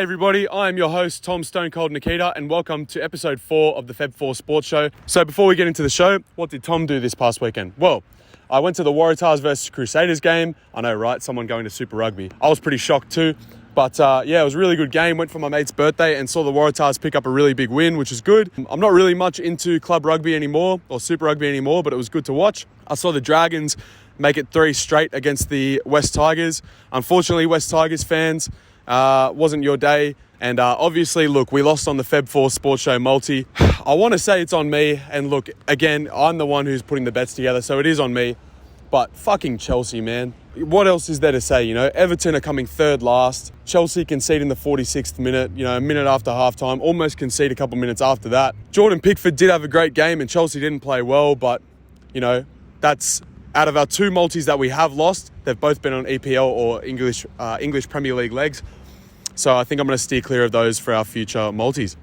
everybody, I am your host, Tom Stone Cold Nicita, and welcome to episode 4 of the FEB4 Sports Show. So before we get into the show, what did Tom do this past weekend? Well, I went to the Waratahs versus Crusaders game. I know, right? Someone going to Super Rugby. I was pretty shocked too. But yeah, it was a really good game. Went for my mate's birthday and saw the Waratahs pick up a really big win, which is good. I'm not really much into club rugby anymore or Super Rugby anymore, but it was good to watch. I saw the Dragons make it 3 straight against the West Tigers. Unfortunately, West Tigers fans, wasn't your day. And obviously, look, we lost on the FEB4 Sports Show multi. I want to say it's on me. And look, again, I'm the one who's putting the bets together, so it is on me. But fucking Chelsea, man. What else is there to say? You know, Everton are coming third last. Chelsea concede in the 46th minute, a minute after halftime, almost concede a couple minutes after that. Jordan Pickford did have a great game and Chelsea didn't play well, but, that's out of our 2 multis that we have lost. They've both been on EPL or English Premier League legs. So I think I'm going to steer clear of those for our future multis.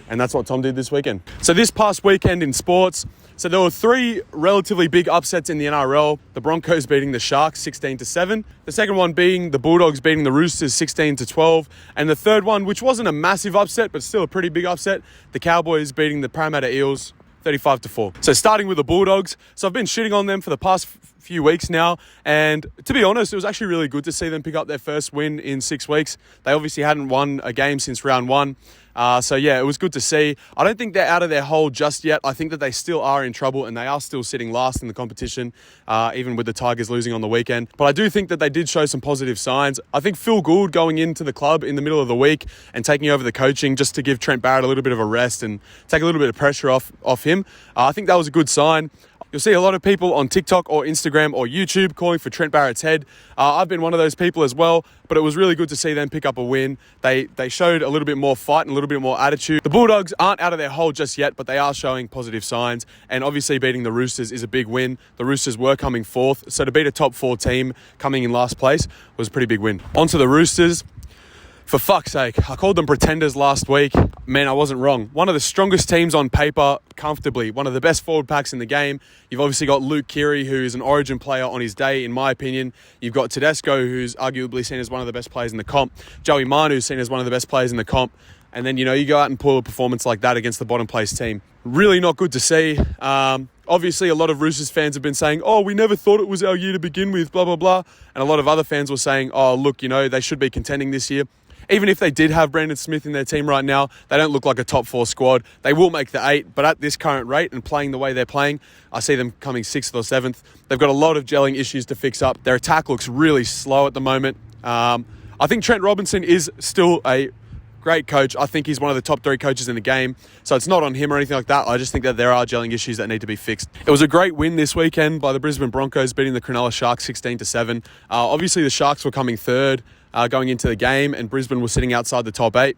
And that's what Tom did this weekend. So this past weekend in sports, so there were 3 relatively big upsets in the NRL. The Broncos beating the Sharks 16-7. The second one being the Bulldogs beating the Roosters 16-12. And the third one, which wasn't a massive upset, but still a pretty big upset, the Cowboys beating the Parramatta Eels 35-4. So starting with the Bulldogs. So I've been shitting on them for the past few weeks now. And to be honest, it was actually really good to see them pick up their first win in 6 weeks. They obviously hadn't won a game since round 1. So yeah, it was good to see. I don't think they're out of their hole just yet. I think that they still are in trouble and they are still sitting last in the competition, even with the Tigers losing on the weekend. But I do think that they did show some positive signs. I think Phil Gould going into the club in the middle of the week and taking over the coaching just to give Trent Barrett a little bit of a rest and take a little bit of pressure off him. I think that was a good sign. You'll see a lot of people on TikTok or Instagram or YouTube calling for Trent Barrett's head. I've been one of those people as well, but it was really good to see them pick up a win. They showed a little bit more fight and a little bit more attitude. The Bulldogs aren't out of their hole just yet, but they are showing positive signs. And obviously beating the Roosters is a big win. The Roosters were coming 4th, so to beat a top 4 team coming in last place was a pretty big win. On to the Roosters. For fuck's sake, I called them pretenders last week. Man, I wasn't wrong. One of the strongest teams on paper, comfortably. One of the best forward packs in the game. You've obviously got Luke Keary, who is an Origin player on his day, in my opinion. You've got Tedesco, who's arguably seen as one of the best players in the comp. Joey Manu's seen as one of the best players in the comp. And then, you go out and pull a performance like that against the bottom place team. Really not good to see. Obviously, a lot of Roosters fans have been saying, we never thought it was our year to begin with, blah, blah, blah. And a lot of other fans were saying, look, they should be contending this year. Even if they did have Brandon Smith in their team right now, they don't look like a top 4 squad. They will make the 8, but at this current rate and playing the way they're playing, I see them coming 6th or 7th. They've got a lot of gelling issues to fix up. Their attack looks really slow at the moment. I think Trent Robinson is still a great coach. I think he's one of the top 3 coaches in the game. So it's not on him or anything like that. I just think that there are gelling issues that need to be fixed. It was a great win this weekend by the Brisbane Broncos beating the Cronulla Sharks 16-7. Obviously, the Sharks were coming 3rd. Going into the game, and Brisbane was sitting outside the top 8.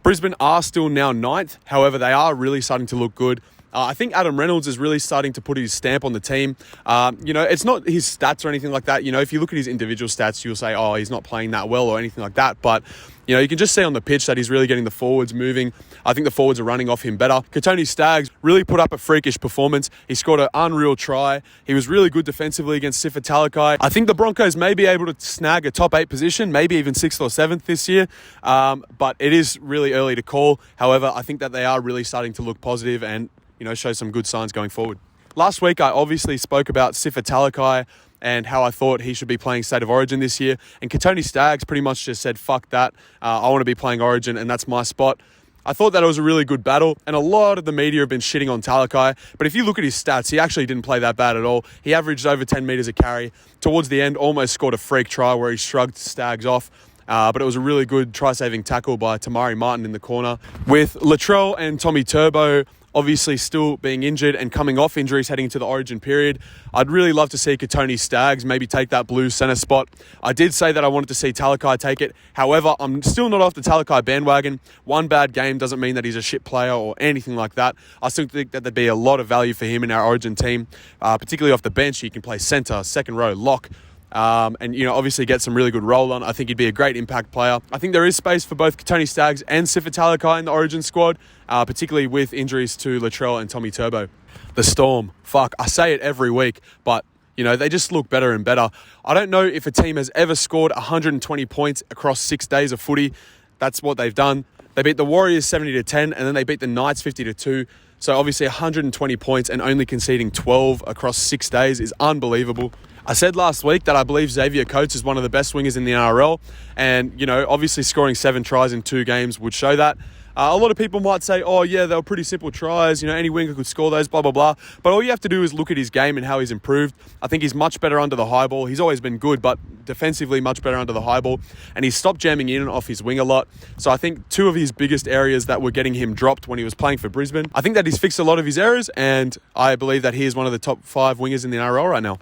Brisbane are still now 9th. However, they are really starting to look good. I think Adam Reynolds is really starting to put his stamp on the team. It's not his stats or anything like that. If you look at his individual stats, you'll say, he's not playing that well or anything like that. But, you can just see on the pitch that he's really getting the forwards moving. I think the forwards are running off him better. Kotoni Staggs really put up a freakish performance. He scored an unreal try. He was really good defensively against Talakai. I think the Broncos may be able to snag a top 8 position, maybe even 6th or 7th this year. But it is really early to call. However, I think that they are really starting to look positive and show some good signs going forward. Last week, I obviously spoke about Talakai and how I thought he should be playing State of Origin this year. And Kotoni Staggs pretty much just said, fuck that. I want to be playing Origin and that's my spot. I thought that it was a really good battle, and a lot of the media have been shitting on Talakai, but if you look at his stats, he actually didn't play that bad at all. He averaged over 10 metres a carry. Towards the end, almost scored a freak try where he shrugged Staggs off. But it was a really good try-saving tackle by Tamari Martin in the corner. With Latrell and Tommy Turbo obviously still being injured and coming off injuries heading into the Origin period, I'd really love to see Kotoni Staggs maybe take that blue centre spot. I did say that I wanted to see Talakai take it. However, I'm still not off the Talakai bandwagon. One bad game doesn't mean that he's a shit player or anything like that. I still think that there'd be a lot of value for him in our Origin team, particularly off the bench. He can play centre, second row, lock. And obviously get some really good roll on. I think he'd be a great impact player. I think there is space for both Kotoni Staggs and Talakai in the Origin squad, particularly with injuries to Latrell and Tommy Turbo. The Storm, fuck, I say it every week, but they just look better and better. I don't know if a team has ever scored 120 points across 6 days of footy. That's what they've done. They beat the Warriors 70-10, and then they beat the Knights 50-2. So obviously 120 points and only conceding 12 across 6 days is unbelievable. I said last week that I believe Xavier Coates is one of the best wingers in the NRL. And, obviously scoring 7 tries in 2 games would show that. A lot of people might say, oh, yeah, they were pretty simple tries. Any winger could score those, blah, blah, blah. But all you have to do is look at his game and how he's improved. I think he's much better under the high ball. He's always been good, but defensively much better under the high ball. And he's stopped jamming in and off his wing a lot. So I think 2 of his biggest areas that were getting him dropped when he was playing for Brisbane, I think that he's fixed a lot of his errors. And I believe that he is one of the top 5 wingers in the NRL right now.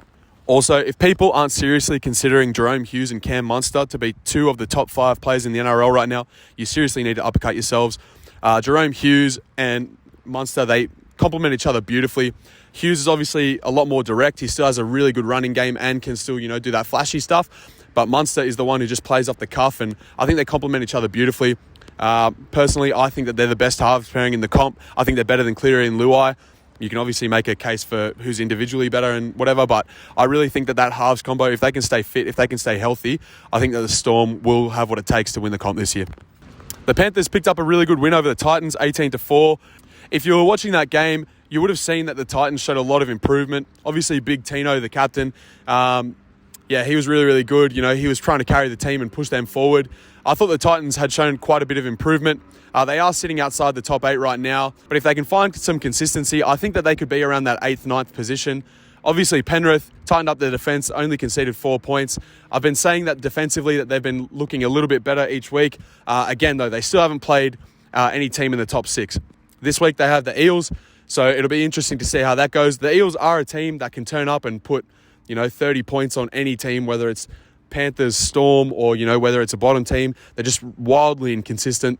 Also, if people aren't seriously considering Jerome Hughes and Cam Munster to be 2 of the top 5 players in the NRL right now, you seriously need to uppercut yourselves. Jerome Hughes and Munster, they complement each other beautifully. Hughes is obviously a lot more direct. He still has a really good running game and can still, do that flashy stuff. But Munster is the one who just plays off the cuff, and I think they complement each other beautifully. Personally, I think that they're the best halves pairing in the comp. I think they're better than Cleary and Luai. You can obviously make a case for who's individually better and whatever, but I really think that halves combo, if they can stay fit, if they can stay healthy, I think that the Storm will have what it takes to win the comp this year. The Panthers picked up a really good win over the Titans, 18-4. If you were watching that game, you would have seen that the Titans showed a lot of improvement. Obviously, Big Tino, the captain, he was really, really good. He was trying to carry the team and push them forward. I thought the Titans had shown quite a bit of improvement. They are sitting outside the top 8 right now, but if they can find some consistency, I think that they could be around that 8th, 9th position. Obviously, Penrith tightened up their defence, only conceded 4 points. I've been saying that defensively that they've been looking a little bit better each week. Again, though, they still haven't played any team in the top 6. This week they have the Eels, so it'll be interesting to see how that goes. The Eels are a team that can turn up and put, 30 points on any team, whether it's Panthers, Storm, or, whether it's a bottom team. They're just wildly inconsistent.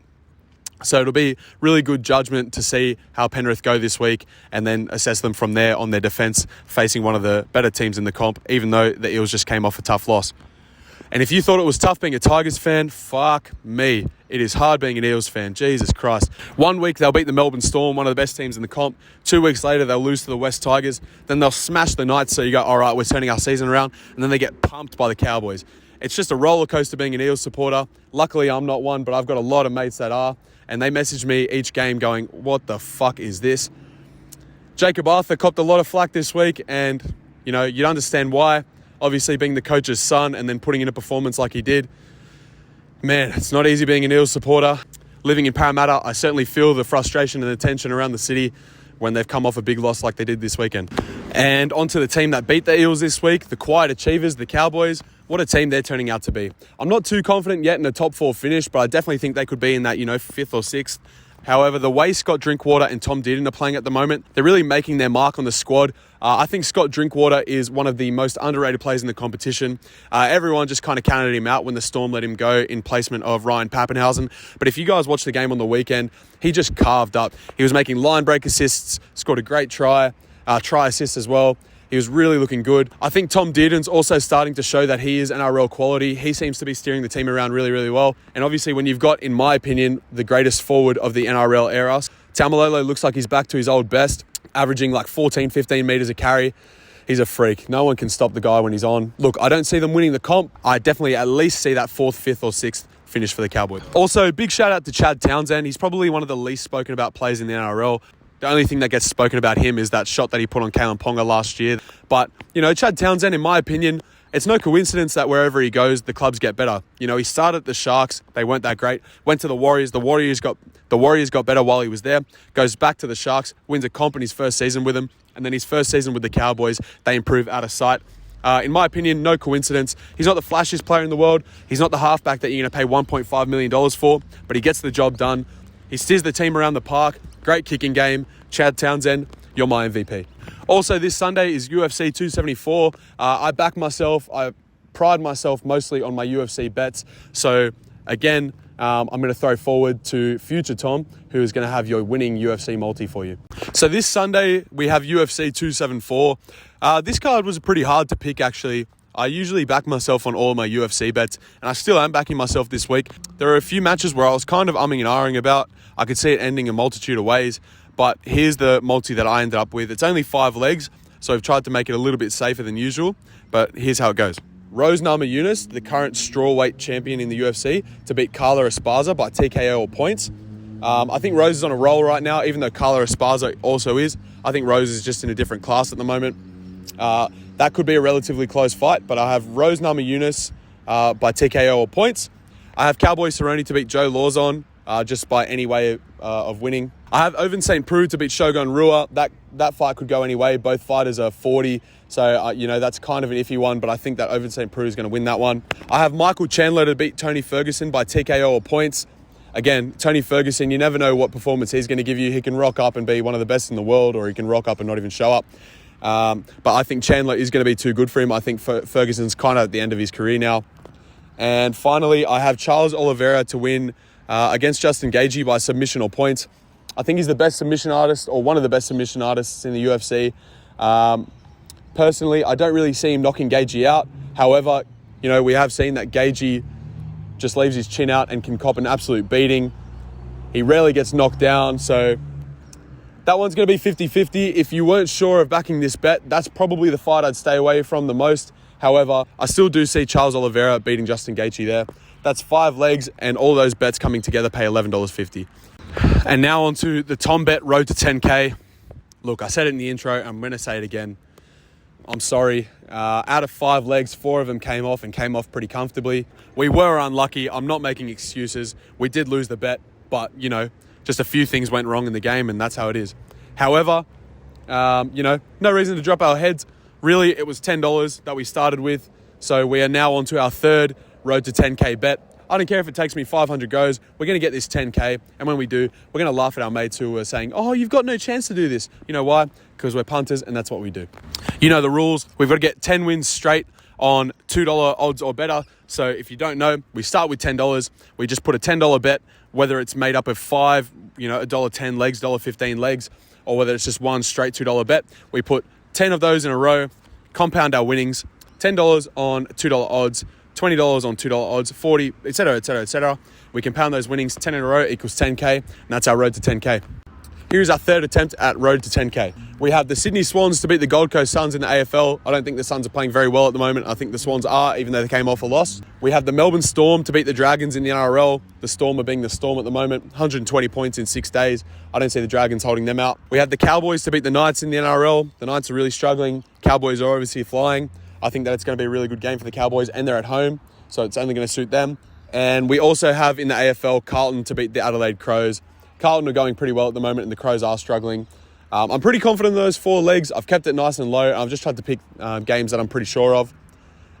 So it'll be really good judgment to see how Penrith go this week and then assess them from there on their defence facing one of the better teams in the comp, even though the Eels just came off a tough loss. And if you thought it was tough being a Tigers fan, fuck me. It is hard being an Eels fan. Jesus Christ. 1 week they'll beat the Melbourne Storm, one of the best teams in the comp. 2 weeks later they'll lose to the West Tigers. Then they'll smash the Knights, so you go, all right, we're turning our season around. And then they get pumped by the Cowboys. It's just a roller coaster being an Eels supporter. Luckily, I'm not one, but I've got a lot of mates that are. And they message me each game going, what the fuck is this? Jacob Arthur copped a lot of flack this week, and, you'd understand why. Obviously, being the coach's son and then putting in a performance like he did. Man, it's not easy being an Eels supporter. Living in Parramatta, I certainly feel the frustration and the tension around the city when they've come off a big loss like they did this weekend. And onto the team that beat the Eels this week, the quiet achievers, the Cowboys. What a team they're turning out to be. I'm not too confident yet in a top 4 finish, but I definitely think they could be in that, 5th or 6th. However, the way Scott Drinkwater and Tom Dearden are playing at the moment, they're really making their mark on the squad. I think Scott Drinkwater is one of the most underrated players in the competition. Everyone just kind of counted him out when the Storm let him go in placement of Ryan Pappenhausen. But if you guys watched the game on the weekend, he just carved up. He was making line break assists, scored a great try assist as well. He was really looking good. I think Tom Dearden's also starting to show that he is NRL quality. He seems to be steering the team around really, really well. And obviously when you've got, in my opinion, the greatest forward of the NRL era, Tamalolo looks like he's back to his old best, averaging like 14, 15 metres a carry. He's a freak. No one can stop the guy when he's on. Look, I don't see them winning the comp. I definitely at least see that 4th, 5th or 6th finish for the Cowboys. Also, big shout out to Chad Townsend. He's probably one of the least spoken about players in the NRL. The only thing that gets spoken about him is that shot that he put on Kalen Ponga last year. But, Chad Townsend, in my opinion, it's no coincidence that wherever he goes, the clubs get better. He started at the Sharks. They weren't that great. Went to the Warriors. The Warriors got better while he was there. Goes back to the Sharks. Wins a comp in his first season with them. And then his first season with the Cowboys, they improve out of sight. In my opinion, no coincidence. He's not the flashiest player in the world. He's not the halfback that you're going to pay $1.5 million for. But he gets the job done. He steers the team around the park. Great kicking game. Chad Townsend, you're my MVP. Also, this Sunday is UFC 274. I back myself. I pride myself mostly on my UFC bets. So, again, I'm going to throw forward to future Tom, who is going to have your winning UFC multi for you. So this Sunday, we have UFC 274. This card was pretty hard to pick, actually. I usually back myself on all my UFC bets, and I still am backing myself this week. There are a few matches where I was kind of umming and ahhing about. I could see it ending a multitude of ways, but here's the multi that I ended up with. It's only 5 legs, so I've tried to make it a little bit safer than usual, but here's how it goes. Rose Namajunas, the current strawweight champion in the UFC, to beat Carla Esparza by TKO or points. I think Rose is on a roll right now, even though Carla Esparza also is. I think Rose is just in a different class at the moment. That could be a relatively close fight, but I have Rose Namajunas by TKO or points. I have Cowboy Cerrone to beat Joe Lawson just by any way of winning. I have Ovince St. Preux to beat Shogun Rua. That fight could go any way. Both fighters are 40, so that's kind of an iffy one, but I think that Ovince St. Preux is going to win that one. I have Michael Chandler to beat Tony Ferguson by TKO or points. Again, Tony Ferguson, you never know what performance he's going to give you. He can rock up and be one of the best in the world, or he can rock up and not even show up. But I think Chandler is going to be too good for him. I think Ferguson's kind of at the end of his career now. And finally, I have Charles Oliveira to win against Justin Gaethje by submission or points. I think he's the best submission artist, or one of the best submission artists in the UFC. Personally, I don't really see him knocking Gaethje out. However, we have seen that Gaethje just leaves his chin out and can cop an absolute beating. He rarely gets knocked down, so that one's going to be 50-50. If you weren't sure of backing this bet, that's probably the fight I'd stay away from the most. However, I still do see Charles Oliveira beating Justin Gaethje there. That's 5 legs, and all those bets coming together pay $11.50. And now on to the Tom Bet Road to 10K. Look, I said it in the intro. I'm going to say it again. I'm sorry. Out of 5 legs, 4 of them came off and came off pretty comfortably. We were unlucky. I'm not making excuses. We did lose the bet, but, just a few things went wrong in the game, and that's how it is. However, no reason to drop our heads. Really, it was $10 that we started with. So we are now on to our third Road to 10K bet. I don't care if it takes me 500 goes. We're going to get this 10K. And when we do, we're going to laugh at our mates who are saying, oh, you've got no chance to do this. You know why? Because we're punters, and that's what we do. You know the rules. We've got to get 10 wins straight on $2 odds or better. So if you don't know, we start with $10. We just put a $10 bet, whether it's made up of 5, $1.10 legs, $1.15 legs, or whether it's just one straight $2 bet. We put 10 of those in a row, compound our winnings, $10 on $2 odds, $20 on $2 odds, 40, etc., etc., etc. We compound those winnings, 10 in a row equals 10K, and that's our road to 10K. Here's our third attempt at road to 10K. We have the Sydney Swans to beat the Gold Coast Suns in the AFL. I don't think the Suns are playing very well at the moment. I think the Swans are, even though they came off a loss. We have the Melbourne Storm to beat the Dragons in the NRL. The Storm are being the Storm at the moment. 120 points in 6 days. I don't see the Dragons holding them out. We have the Cowboys to beat the Knights in the NRL. The Knights are really struggling. Cowboys are obviously flying. I think that it's going to be a really good game for the Cowboys, and they're at home, so it's only going to suit them. And we also have in the AFL Carlton to beat the Adelaide Crows. Carlton are going pretty well at the moment, and the Crows are struggling. I'm pretty confident in those 4 legs. I've kept it nice and low, and I've just tried to pick games that I'm pretty sure of.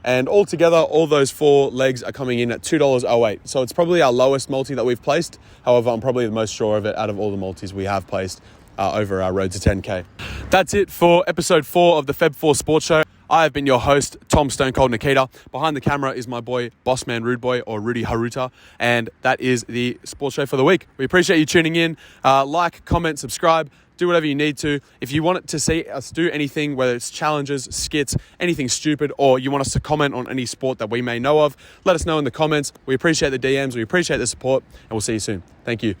And altogether, all those 4 legs are coming in at $2.08. So it's probably our lowest multi that we've placed. However, I'm probably the most sure of it out of all the multis we have placed over our road to 10K. That's it for episode 4 of the FEB4 Sports Show. I have been your host, Tom Stone Cold Nicita. Behind the camera is my boy, Bossman Rude Boy, or Rudy Haruta, and that is the sports show for the week. We appreciate you tuning in. Like, comment, subscribe, do whatever you need to. If you want to see us do anything, whether it's challenges, skits, anything stupid, or you want us to comment on any sport that we may know of, let us know in the comments. We appreciate the DMs, we appreciate the support, and we'll see you soon. Thank you.